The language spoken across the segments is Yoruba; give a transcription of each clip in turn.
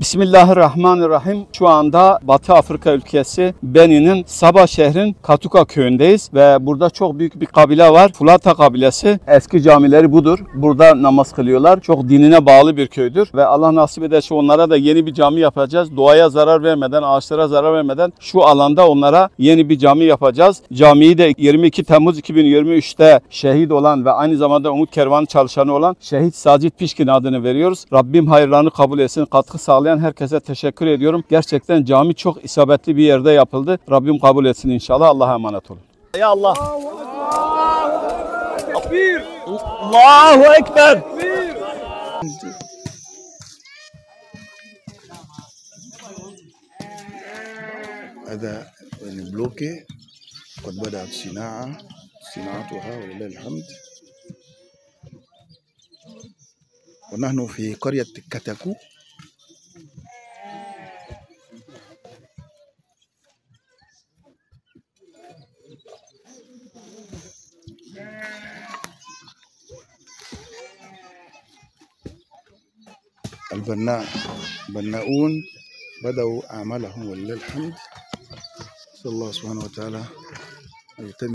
Bismillahirrahmanirrahim. Şu anda Batı Afrika ülkesi Benin'in Sabah şehrin Katuka köyündeyiz ve burada çok büyük bir kabile var. Fulata kabilesi. Eski camileri budur. Burada namaz kılıyorlar. Çok dinine bağlı bir köydür ve Allah nasip ederse onlara da yeni bir cami yapacağız. Doğaya zarar vermeden, ağaçlara zarar vermeden şu alanda onlara yeni bir cami yapacağız. Camiyi de 22 Temmuz 2023'te şehit olan ve aynı zamanda Umut Kervanı çalışanı olan Şehit Sacit Pişkin adını veriyoruz. Rabbim hayırlarını kabul etsin. Katkı sağlayan herkese teşekkür ediyorum. Gerçekten cami çok isabetli bir yerde yapıldı. Rabbim kabul etsin inşallah. Allah'a emanet olun. Ya Allah. Allahu Ekber. هذا البلوكي قد بدأت صناعتها ولله الحمد. ونحن في قرية كتاكو. البناؤون بدأوا أعمالهم ولله الحمد. نسأل الله سبحانه وتعالى أن يتم.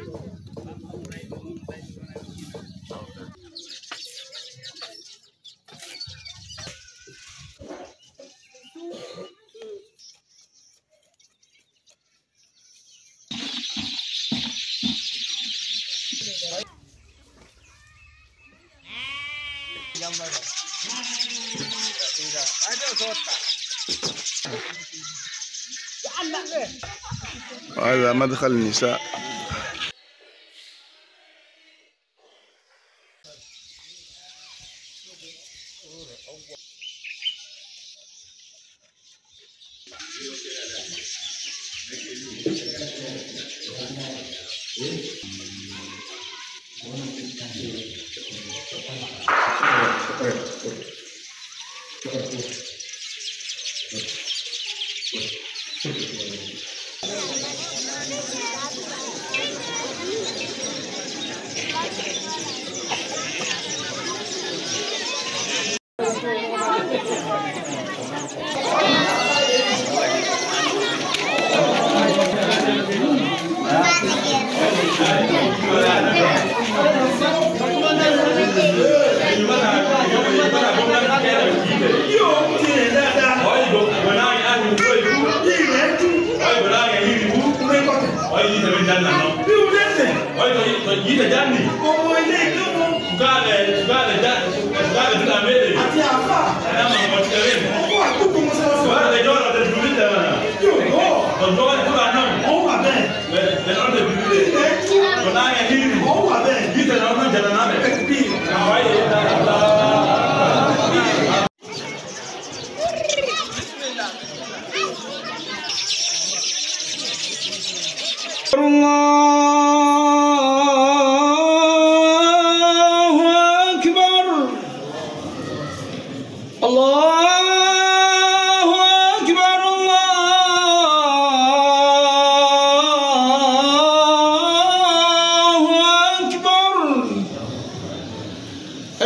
وهذا مدخل النساء.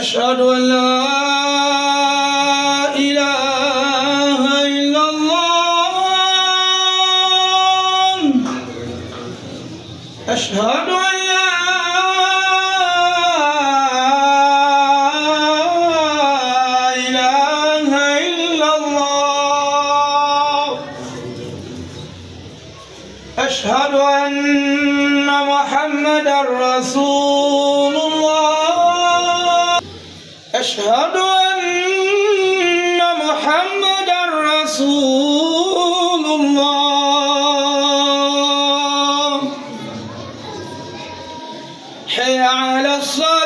أشهد أن لا إله إلا الله. أشهد أن لا إله إلا الله. أشهد أن محمدا رسول الله. أشهد أن محمدا رسول الله. حي على الصلاة.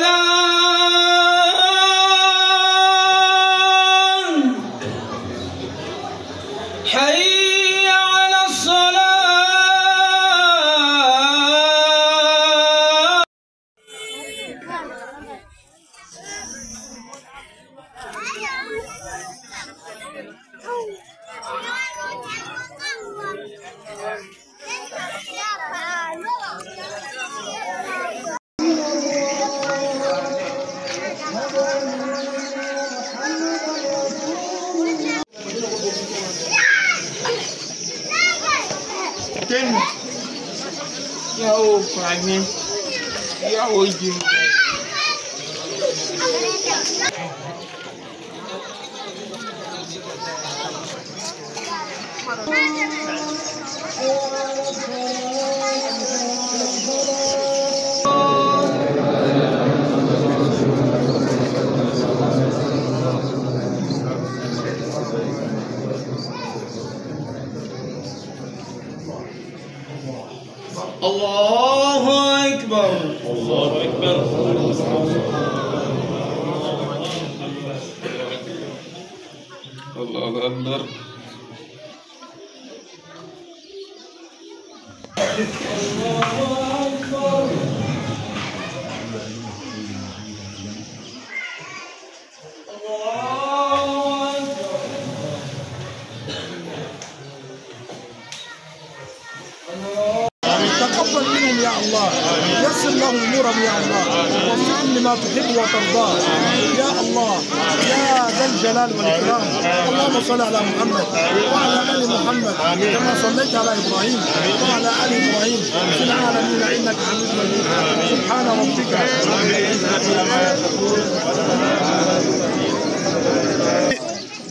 حي على الصلاة. Kẹ́nu. Ìyàwó Fàmí. Ìyàwó Jim. الله أكبر. الله أكبر. الله أكبر. تقبل منهم يا الله، يسر لهم امورهم يا الله، وفقهم لما تحب وترضاه يا الله يا ذا الجلال والاكرام. اللهم صل على محمد وعلى ال محمد كما صليت على ابراهيم وعلى ال ابراهيم في العالمين انك حميد مجيد. سبحان ربك رب العزه عما يصفون.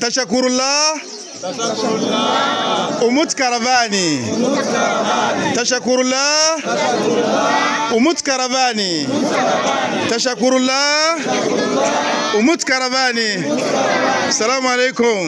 تشكر الله Umut Karavani. Tashakurullah Umut Karavani. Tashakurullah Umut Karavani. Assalamu alaikum.